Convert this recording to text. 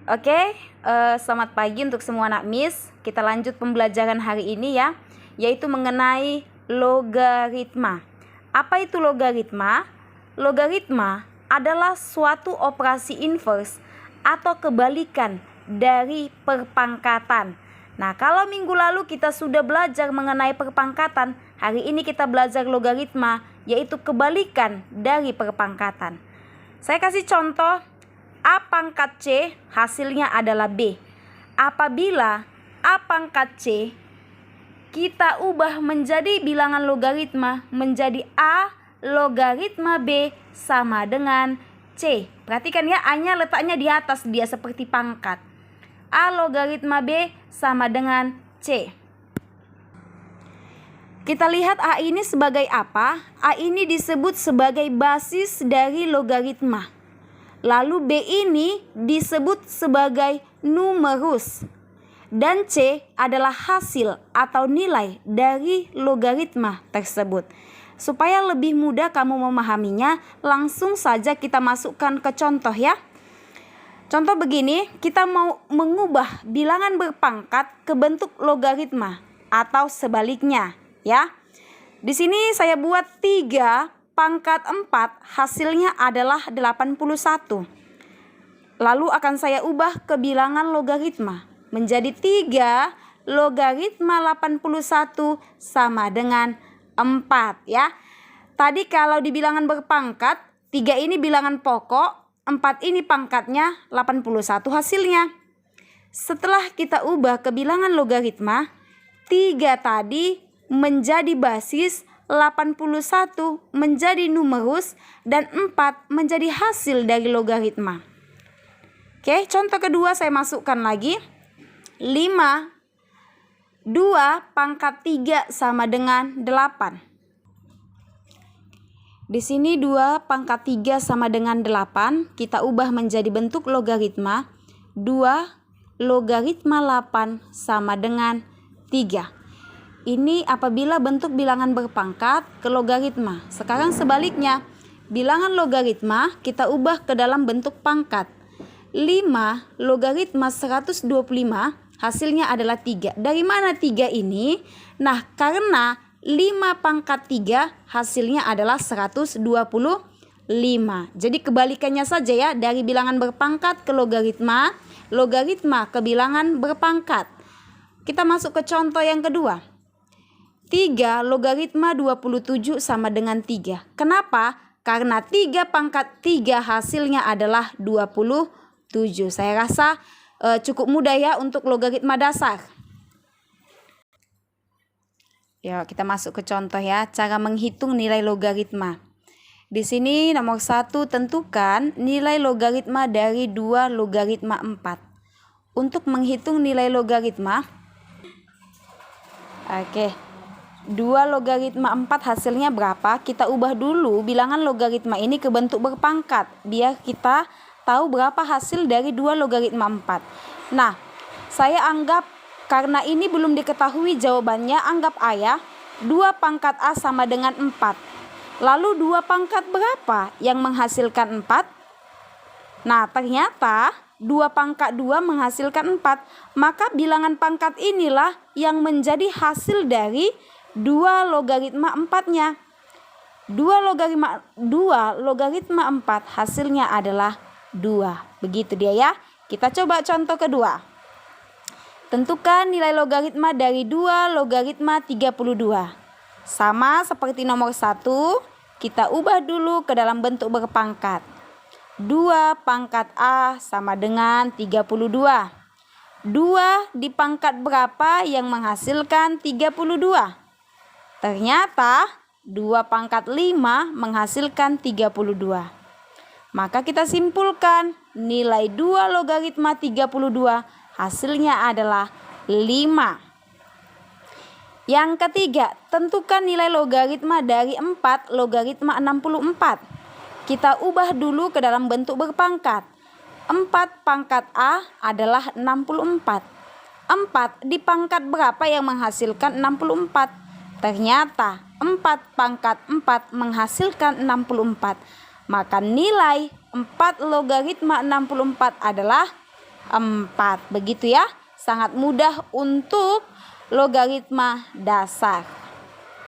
Oke, selamat pagi untuk semua anak Miss. Kita lanjut pembelajaran hari ini ya, yaitu mengenai logaritma. Apa itu logaritma? Logaritma adalah suatu operasi inverse atau kebalikan dari perpangkatan. Nah, kalau minggu lalu kita sudah belajar mengenai perpangkatan, hari ini kita belajar logaritma, yaitu kebalikan dari perpangkatan. Saya kasih contoh, A pangkat C hasilnya adalah B. Apabila A pangkat C kita ubah menjadi bilangan logaritma menjadi A logaritma B sama dengan C. Perhatikan ya, A-nya letaknya di atas, dia seperti pangkat. A logaritma B sama dengan C. Kita lihat A ini sebagai apa? A ini disebut sebagai basis dari logaritma. Lalu B ini disebut sebagai numerus. Dan C adalah hasil atau nilai dari logaritma tersebut. Supaya lebih mudah kamu memahaminya, langsung saja kita masukkan ke contoh ya. Contoh begini, kita mau mengubah bilangan berpangkat ke bentuk logaritma atau sebaliknya ya. Di sini saya buat 3 pangkat 4 hasilnya adalah 81. Lalu akan saya ubah ke bilangan logaritma menjadi 3 logaritma 81 sama dengan 4 ya. Tadi kalau di bilangan berpangkat, 3 ini bilangan pokok, 4 ini pangkatnya, 81 hasilnya. Setelah kita ubah ke bilangan logaritma, 3 tadi menjadi basis, 81 menjadi numerus, dan 4 menjadi hasil dari logaritma. Oke, contoh kedua saya masukkan lagi. 5, 2 pangkat 3 sama dengan 8. Di sini 2 pangkat 3 sama dengan 8, kita ubah menjadi bentuk logaritma. 2 logaritma 8 sama dengan 3. Ini apabila bentuk bilangan berpangkat ke logaritma. Sekarang sebaliknya, bilangan logaritma kita ubah ke dalam bentuk pangkat. 5 logaritma 125 hasilnya adalah 3. Dari mana 3 ini? Nah, karena 5 pangkat 3 hasilnya adalah 125. Jadi kebalikannya saja ya, dari bilangan berpangkat ke logaritma, logaritma ke bilangan berpangkat. Kita masuk ke contoh yang kedua. 3 logaritma 27 sama dengan 3. Kenapa? Karena 3 pangkat 3 hasilnya adalah 27. Saya rasa cukup mudah ya untuk logaritma dasar. Ya, kita masuk ke contoh ya, cara menghitung nilai logaritma. Di sini nomor 1, tentukan nilai logaritma dari 2 logaritma 4. Untuk menghitung nilai logaritma, oke. 2 logaritma 4 hasilnya berapa? Kita ubah dulu bilangan logaritma ini ke bentuk berpangkat, biar kita tahu berapa hasil dari 2 logaritma 4. Nah, saya anggap karena ini belum diketahui jawabannya, anggap A ya. 2 pangkat A sama dengan 4. Lalu 2 pangkat berapa yang menghasilkan 4? Nah, ternyata 2 pangkat 2 menghasilkan 4. Maka bilangan pangkat inilah yang menjadi hasil dari 2 logaritma 4-nya. 2 logaritma 4 hasilnya adalah 2. Begitu dia ya. Kita coba contoh kedua. Tentukan nilai logaritma dari 2 logaritma 32. Sama seperti nomor 1, kita ubah dulu ke dalam bentuk berpangkat. 2 pangkat A sama dengan 32. 2 di pangkat berapa yang menghasilkan 32? Ternyata 2 pangkat 5 menghasilkan 32. Maka kita simpulkan nilai 2 logaritma 32 hasilnya adalah 5. Yang ketiga, tentukan nilai logaritma dari 4 logaritma 64. Kita ubah dulu ke dalam bentuk berpangkat. 4 pangkat A adalah 64. 4 di pangkat berapa yang menghasilkan 64? Ternyata 4 pangkat 4 menghasilkan 64. Maka nilai 4 logaritma 64 adalah 4. Begitu ya. Sangat mudah untuk logaritma dasar.